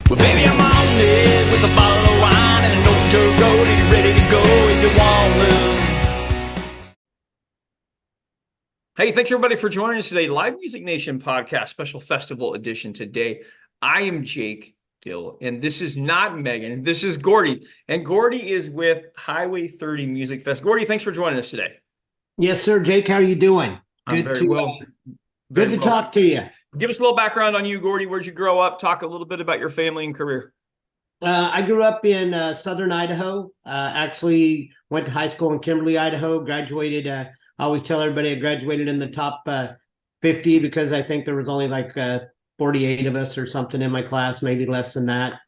Well, baby, I'm on it with a bottle of wine and an old Joe Gordy, ready to go if you want to. Hey, thanks everybody for joining us today. Live Music Nation podcast, special festival edition today. I am Jake Gill, and this is not Megan. This is Gordy, and Gordy is with Highway 30 Music Fest. Gordy, thanks for joining us today. Yes, sir. Jake, how are you doing? I'm very well. Good to talk to you. Give us a little background on you, Gordy. Where'd you grow up? Talk a little bit about your family and career. I grew up in southern Idaho. Actually went to high school in Kimberly, Idaho. Graduated. I always tell everybody I graduated in the top 50 because I think there was only like 48 of us or something in my class, maybe less than that.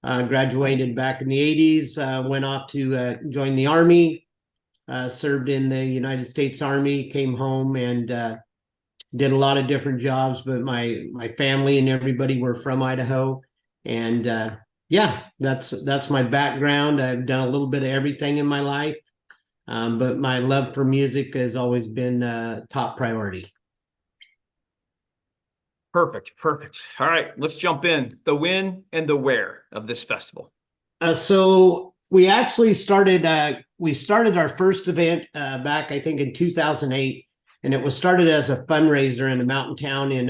Graduated back in the 80s. Went off to join the Army. Served in the United States Army. Came home and did a lot of different jobs, but my family and everybody were from Idaho, and yeah, that's my background. I've done a little bit of everything in my life, but my love for music has always been top priority. Perfect. All right, let's jump in. The when and the where of this festival. So we actually started our first event back, I think, in 2008. And it was started as a fundraiser in a mountain town in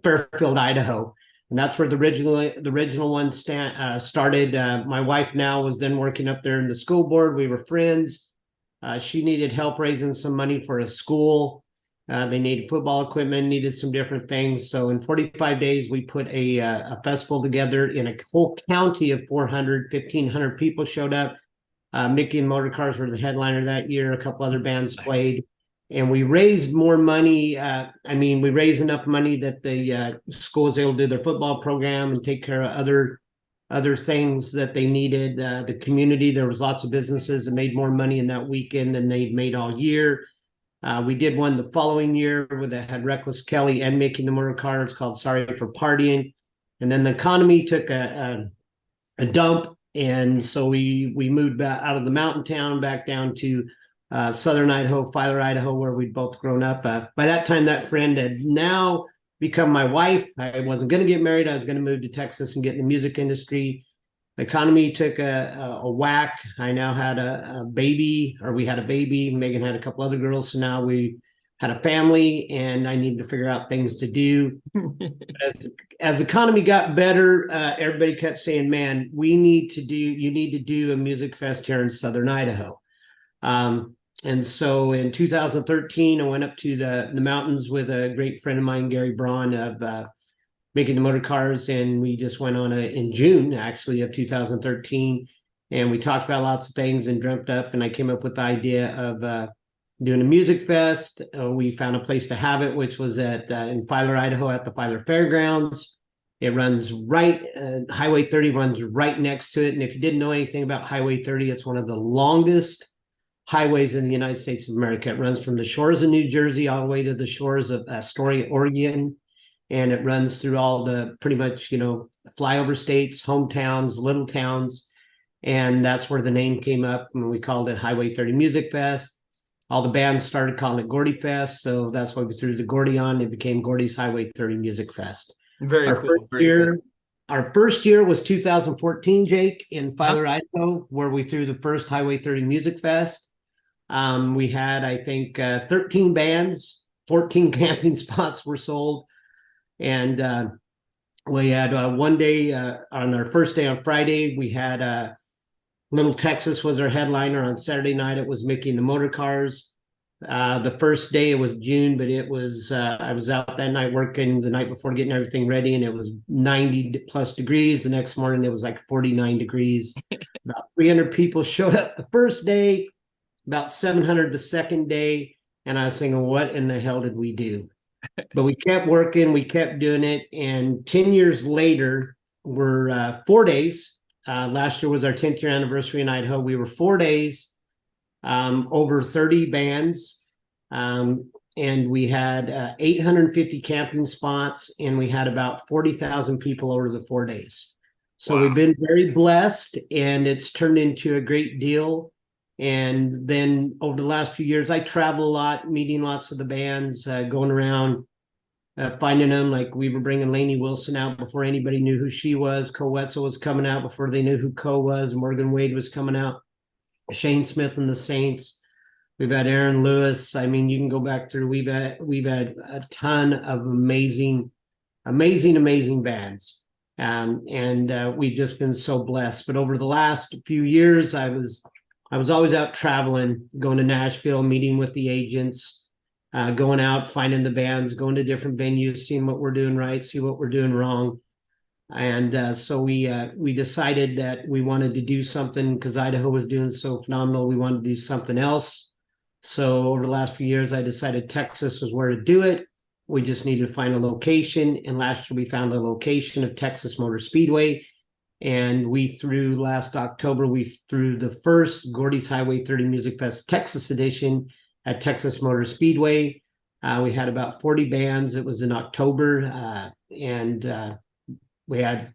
Fairfield, Idaho. And that's where the original one started. My wife now was then working up there in the school board. We were friends. She needed help raising some money for a school. They needed football equipment, needed some different things. So in 45 days, we put a festival together in a whole county of 1,500 people showed up. Mickey and Motorcars were the headliner that year. A couple other bands played. And we raised more money. We raised enough money that the school was able to do their football program and take care of other things that they needed. The community, there was lots of businesses that made more money in that weekend than they'd made all year. We did one the following year where they had Reckless Kelly and Making the Motor Cars called Sorry for Partying. And then the economy took a dump. And so we moved back out of the mountain town back down to southern Idaho, Filer, Idaho, where we'd both grown up. By that time, that friend had now become my wife. I wasn't going to get married. I was going to move to Texas and get in the music industry. The economy took a whack. I now had a baby, or we had a baby. Megan had a couple other girls. So now we had a family, and I needed to figure out things to do. As the economy got better, everybody kept saying, man, you need to do a music fest here in southern Idaho. And so in 2013, I went up to the mountains with a great friend of mine, Gary Braun of Making the Motor Cars. And we just went on in June, actually, of 2013. And we talked about lots of things and dreamt up. And I came up with the idea of doing a music fest. We found a place to have it, which was in Filer, Idaho, at the Filer Fairgrounds. It runs right, Highway 30 runs right next to it. And if you didn't know anything about Highway 30, it's one of the longest highways in the United States of America. It runs from the shores of New Jersey all the way to the shores of Astoria, Oregon. And it runs through all the pretty much, flyover states, hometowns, little towns. And that's where the name came up, and we called it Highway 30 Music Fest. All the bands started calling it Gordy Fest. So that's why we threw the Gordy on. It became Gordy's Highway 30 Music Fest. Very cool. Our first year was 2014, Jake, in Filer, Idaho, where we threw the first Highway 30 Music Fest. We had, I think, 13 bands, 14 camping spots were sold. And we had one day on our first day on Friday, we had Little Texas was our headliner. On Saturday night, it was Mickey and the Motor Cars. The first day it was June, but it was I was out that night working the night before getting everything ready, and it was 90 plus degrees. The next morning it was like 49 degrees. About 300 people showed up the first day, about 700 the second day, and I was thinking, what in the hell did we do? But we kept working, we kept doing it, and 10 years later, we're 4 days. Last year was our 10th year anniversary in Idaho. We were 4 days, over 30 bands, and we had 850 camping spots, and we had about 40,000 people over the 4 days. So wow. We've been very blessed, and it's turned into a great deal. And then over the last few years, I travel a lot, meeting lots of the bands, going around finding them. Like we were bringing Lainey Wilson out before anybody knew who she was. Co Wetzel was coming out before they knew who Co was. Morgan Wade was coming out. Shane Smith and the Saints. We've had Aaron Lewis. I mean, you can go back through. We've had a ton of amazing bands, and we've just been so blessed. But over the last few years, I was always out traveling, going to Nashville, meeting with the agents, going out, finding the bands, going to different venues, seeing what we're doing right, see what we're doing wrong. And so we decided that we wanted to do something because Idaho was doing so phenomenal. We wanted to do something else. So over the last few years, I decided Texas was where to do it. We just needed to find a location. And last year we found a location of Texas Motor Speedway. And last October, we threw the first Gordy's Highway 30 Music Fest Texas edition at Texas Motor Speedway. We had about 40 bands. It was in October. And we had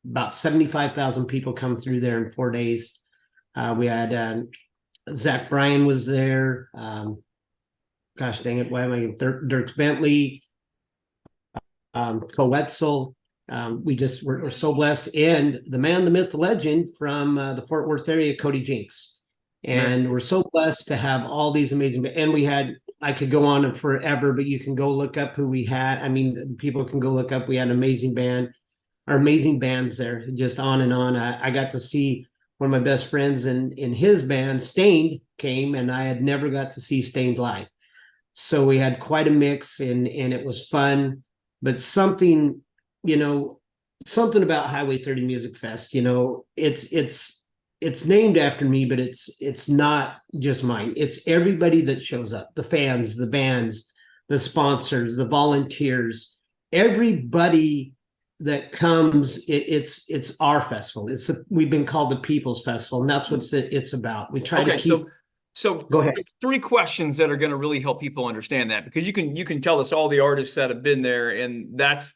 about 75,000 people come through there in 4 days. We had Zach Bryan was there. Gosh dang it, why am I Dirk Bentley, Co Wetzel. We're so blessed. And the man, the myth, the legend from the Fort Worth area, Cody Jinks. And we're so blessed to have all these amazing, and I could go on forever, but you can go look up who we had. I mean, people can go look up. We had an amazing bands there, just on and on. I got to see one of my best friends in his band, Stained, came, and I had never got to see Stained live. So we had quite a mix, and it was fun. But something about Highway 30 Music Fest, it's named after me, but it's not just mine. It's everybody that shows up, the fans, the bands, the sponsors, the volunteers, everybody that comes. It's our festival. We've been called the People's Festival, and that's what it's about. We try to keep. So go ahead. 3 questions that are going to really help people understand that, because you can tell us all the artists that have been there, and that's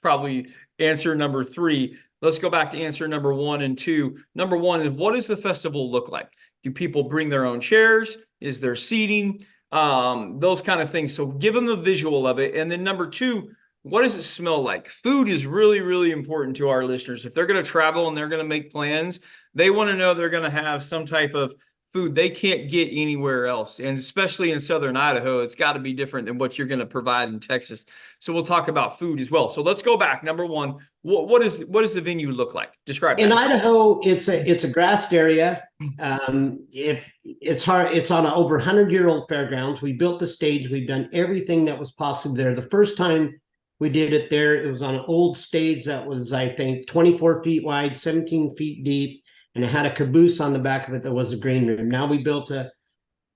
probably answer number 3. Let's go back to answer number 1 and 2. Number 1 is, what does the festival look like? Do people bring their own chairs? Is there seating? Those kind of things. So give them the visual of it. And then number 2, what does it smell like? Food is really, really important to our listeners. If they're going to travel and they're going to make plans, they want to know they're going to have some type of food they can't get anywhere else. And especially in Southern Idaho, it's got to be different than what you're going to provide in Texas. So we'll talk about food as well. So let's go back. Number 1, what does the venue look like? Describe In that. Idaho, it's a grassed area. It's on an over 100-year-old fairgrounds. We built the stage. We've done everything that was possible there. The first time we did it there, it was on an old stage that was, I think, 24 feet wide, 17 feet deep, and it had a caboose on the back of it that was a green room. Now we built a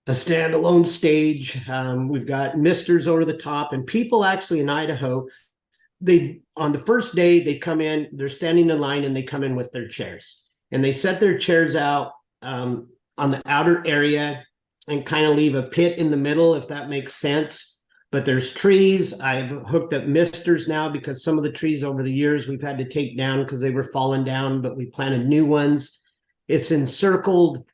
standalone stage. We've got misters over the top, and people actually in Idaho, on the first day, they come in, they're standing in line, and they come in with their chairs. And they set their chairs out on the outer area and kind of leave a pit in the middle, if that makes sense. But there's trees. I've hooked up misters now because some of the trees over the years we've had to take down because they were falling down, but we planted new ones. It's encircled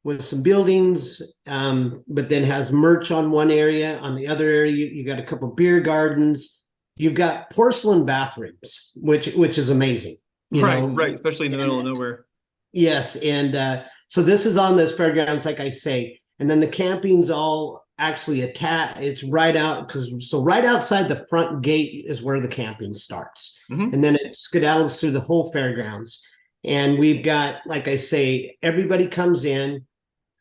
with some buildings, but then has merch on one area. On the other area, you got a couple beer gardens. You've got porcelain bathrooms, which is amazing. Right, especially in the middle of nowhere. Yes, and so this is on this fairgrounds, like I say, and then the camping's all actually attached. It's right right outside the front gate is where the camping starts, and then it skedaddles through the whole fairgrounds. And we've got, like I say, everybody comes in.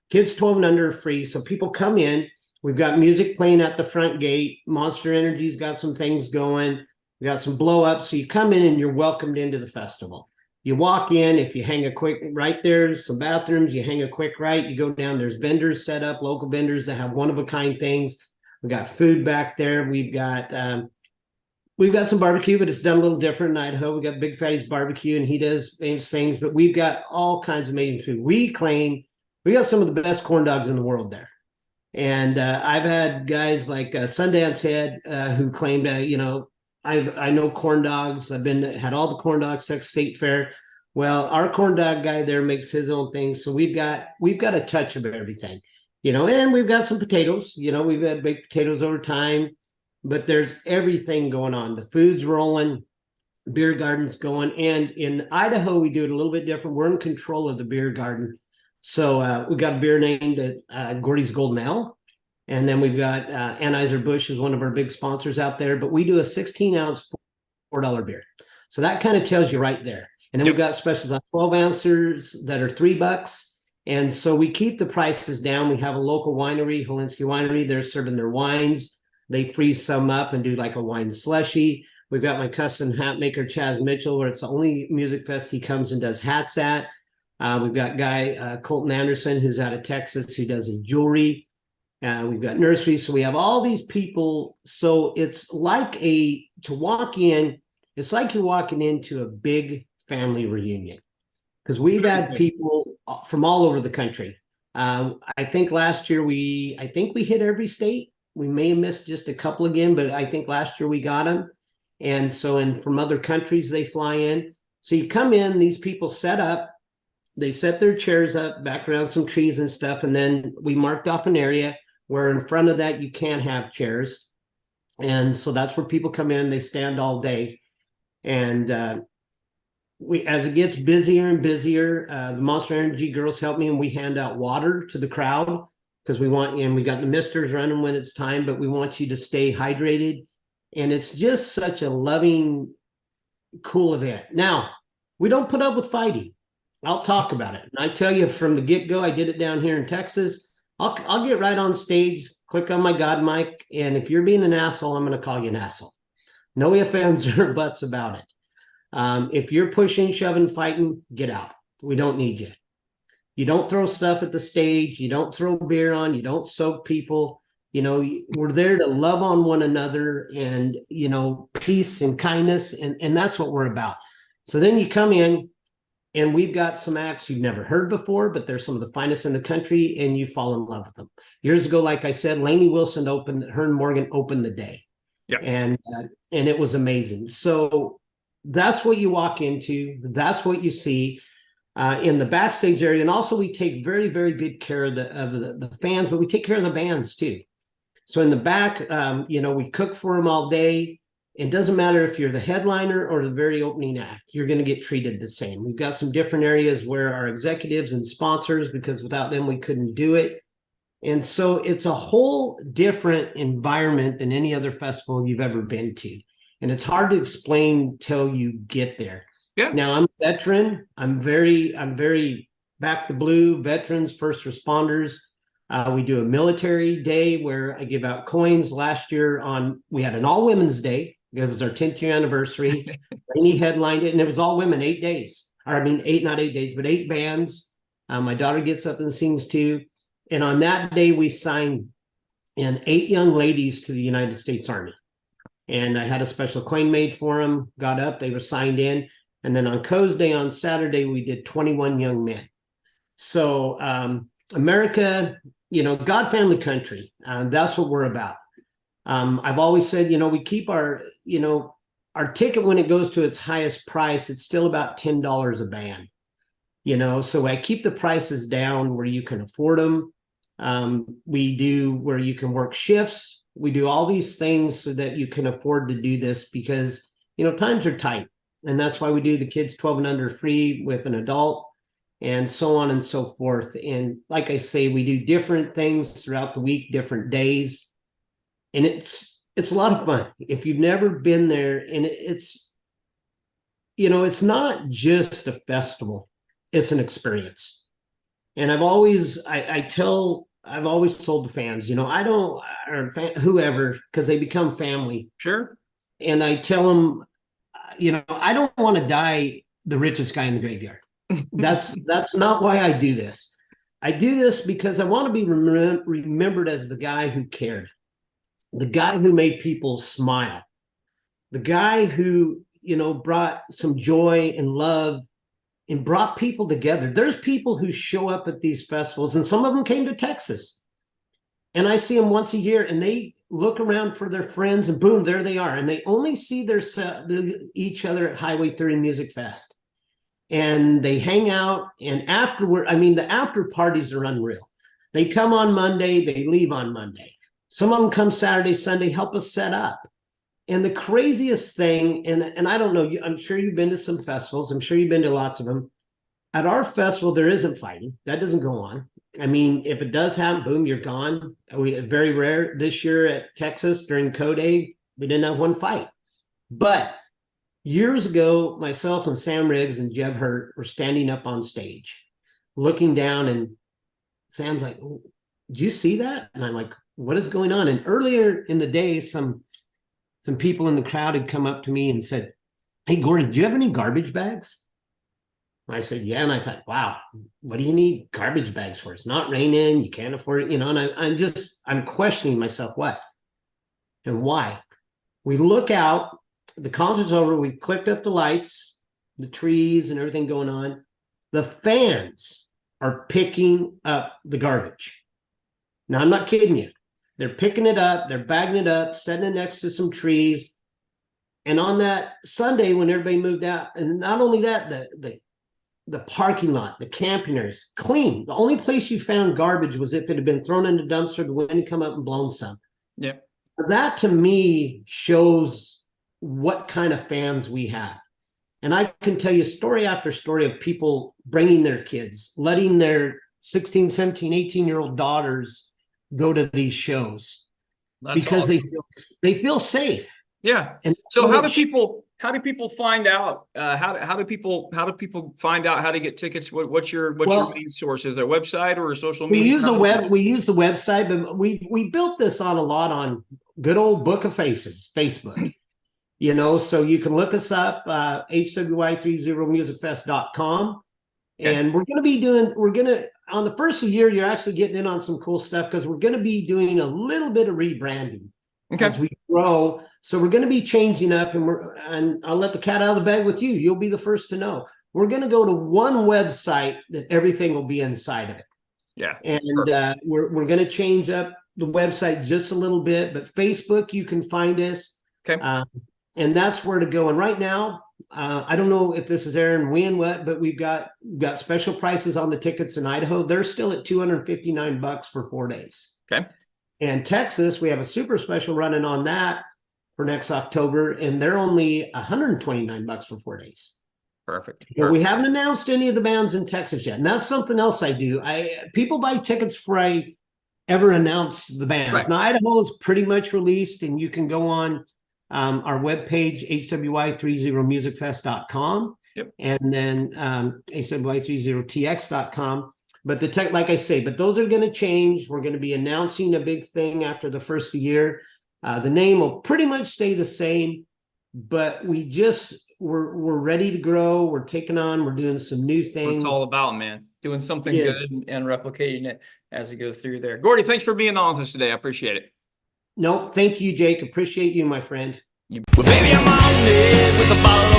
Kids 12 and under are free, so people come in. We've got music playing at the front gate. Monster Energy's got some things going. We got some blow ups. So you come in and you're welcomed into the festival. You walk in, if you hang a quick right, there's some bathrooms, you hang a quick right, you go down, there's vendors set up, local vendors that have one-of-a-kind things. We got food back there. We've got some barbecue, but it's done a little different in Idaho. We got Big Fatty's barbecue, and he does famous things, but we've got all kinds of amazing food. We claim we got some of the best corn dogs in the world there. And I've had guys like Sundance Head who claimed, I know corn dogs. I've had all the corn dogs, Texas State Fair. Well, our corn dog guy there makes his own thing. So we've got a touch of everything, and we've got some potatoes. We've had baked potatoes over time, but there's everything going on. The food's rolling, beer garden's going. And in Idaho, we do it a little bit different. We're in control of the beer garden. So we got a beer named Gordy's Golden Ale. And then we've got Anheuser-Busch is one of our big sponsors out there. But we do a 16-ounce $4 beer. So that kind of tells you right there. And then we've got specials on 12 ounces that are $3. And so we keep the prices down. We have a local winery, Holinsky Winery. They're serving their wines. They freeze some up and do like a wine slushy. We've got my custom hat maker, Chaz Mitchell, where it's the only music fest he comes and does hats at. We've got guy Colton Anderson, who's out of Texas, who does his jewelry. We've got nurseries. So we have all these people. So it's like to walk in, it's like you're walking into a big family reunion, because we've had people from all over the country. I think last year we hit every state. We may have missed just a couple again, but I think last year we got them. And so, and from other countries, they fly in. So you come in, these people set up, they set their chairs up back around some trees and stuff. And then we marked off an area where in front of that, you can't have chairs. And so that's where people come in, they stand all day. And as it gets busier and busier, the Monster Energy girls help me, and we hand out water to the crowd, because we got the misters running when it's time, but we want you to stay hydrated. And it's just such a loving, cool event. Now, we don't put up with fighting. I'll talk about it. And I tell you from the get-go, I did it down here in Texas. I'll get right on stage, click on my God mic, and if you're being an asshole, I'm going to call you an asshole. No ifs, ands, or buts about it. If you're pushing, shoving, fighting, get out. We don't need you. You don't throw stuff at the stage. You don't throw beer on. You don't soak people. You know, we're there to love on one another, and, you know, peace and kindness. And that's what we're about. So then you come in, and we've got some acts you've never heard before, but they're some of the finest in the country, and you fall in love with them. Years ago, like I said, Lainey Wilson Hearn Morgan opened the day. Yeah. And it was amazing. So that's what you walk into. That's what you see in the backstage area. And also we take very, very good care of the fans, but we take care of the bands too. So in the back, you know, we cook for them all day. It doesn't matter if you're the headliner or the very opening act, you're going to get treated the same. We've got some different areas where our executives and sponsors, because without them, we couldn't do it. And so it's a whole different environment than any other festival you've ever been to. And it's hard to explain till you get there. Yeah. Now, I'm a veteran. I'm very back to blue, veterans, first responders. We do a military day where I give out coins. Last year we had an all women's day. It was our 10th year anniversary. Lainey headlined it, and it was all women, 8 days. Or I mean, not 8 days, but 8 bands. My daughter gets up and sings too. And on that day, we signed in 8 young ladies to the United States Army. And I had a special coin made for them, got up, they were signed in. And then on Co's Day on Saturday, we did 21 young men. So America, you know, God, family, country, that's what we're about. I've always said, you know, we keep our ticket when it goes to its highest price, it's still about $10 a band, you know, so I keep the prices down where you can afford them. We do where you can work shifts. We do all these things so that you can afford to do this, because, you know, times are tight. And that's why we do the kids 12 and under free with an adult, and so on and so forth. And like I say, we do different things throughout the week, different days. And it's a lot of fun. If you've never been there, and it's, you know, it's not just a festival, it's an experience. And I've always told the fans, you know, whoever, because they become family. Sure. And I tell them, you know, I don't want to die the richest guy in the graveyard. That's not why I do this. I do this because I want to be remembered as the guy who cared, the guy who made people smile, the guy who, you know, brought some joy and love and brought people together. There's people who show up at these festivals, and some of them came to Texas, and I see them once a year, and they look around for their friends, and boom, there they are. And they only see each other at Highway 30 Music Fest. And they hang out, and afterward, I mean, the after parties are unreal. They come on Monday, they leave on Monday. Some of them come Saturday, Sunday, help us set up. And the craziest thing, and I don't know, I'm sure you've been to some festivals. I'm sure you've been to lots of them. At our festival, there isn't fighting. That doesn't go on. I mean, if it does happen, boom, you're gone. Very rare. This year at Texas during Co-Day, we didn't have one fight. But years ago, myself and Sam Riggs and Jeb Hurt were standing up on stage, looking down, and Sam's like, "Did you see that?" And I'm like, "What is going on?" And earlier in the day, some people in the crowd had come up to me and said, "Hey, Gordy, do you have any garbage bags?" I said, "Yeah." And I thought, wow, what do you need garbage bags for? It's not raining. You can't afford it, And I'm questioning myself, what and why? We look out, the concert's over. We clicked up the lights, the trees and everything going on. The fans are picking up the garbage. Now, I'm not kidding you. They're picking it up. They're bagging it up, setting it next to some trees. And on that Sunday, when everybody moved out, and not only that, the parking lot, the camping areas, clean. The only place you found garbage was if it had been thrown in the dumpster, the wind had come up and blown some. Yeah. That to me shows what kind of fans we have. And I can tell you story after story of people bringing their kids, letting their 16, 17, 18-year-old daughters go to these shows. That's because awesome. they feel safe. Yeah. And so how do people find out? How do people find out how to get tickets? What's your main source? Is there a website or a social media? We use the website, but we built this on a lot on good old Book of Faces, Facebook. So you can look us up, hwy30musicfest.com. Okay. And we're going to on the first of the year, you're actually getting in on some cool stuff because we're going to be doing a little bit of rebranding as we grow. So we're going to be changing up, and I'll let the cat out of the bag with you. You'll be the first to know. We're going to go to one website that everything will be inside of it. Yeah. And we're going to change up the website just a little bit, but Facebook, you can find us. Okay. And that's where to go. And right now, I don't know if this is airing when, but we've got special prices on the tickets in Idaho. They're still at $259 for 4 days. Okay. And Texas, we have a super special running on that for next October, and they're only $129 for 4 days. Perfect. We haven't announced any of the bands in Texas yet, and that's something else I do. People buy tickets before I ever announce the bands. Right. Now, Idaho is pretty much released, and you can go on our webpage, hwy30musicfest.com. Yep. And then hwy30tx.com. But like I say, but those are going to change. We're going to be announcing a big thing after the first of the year. The name will pretty much stay the same, but we're ready to grow. We're taking on, we're doing some new things. It's all about, man, doing something good and replicating it as it goes through there. Gordy, thanks for being on with us today. I appreciate it. No, thank you, Jake. Appreciate you, my friend. Well, baby, I'm on it with a bottle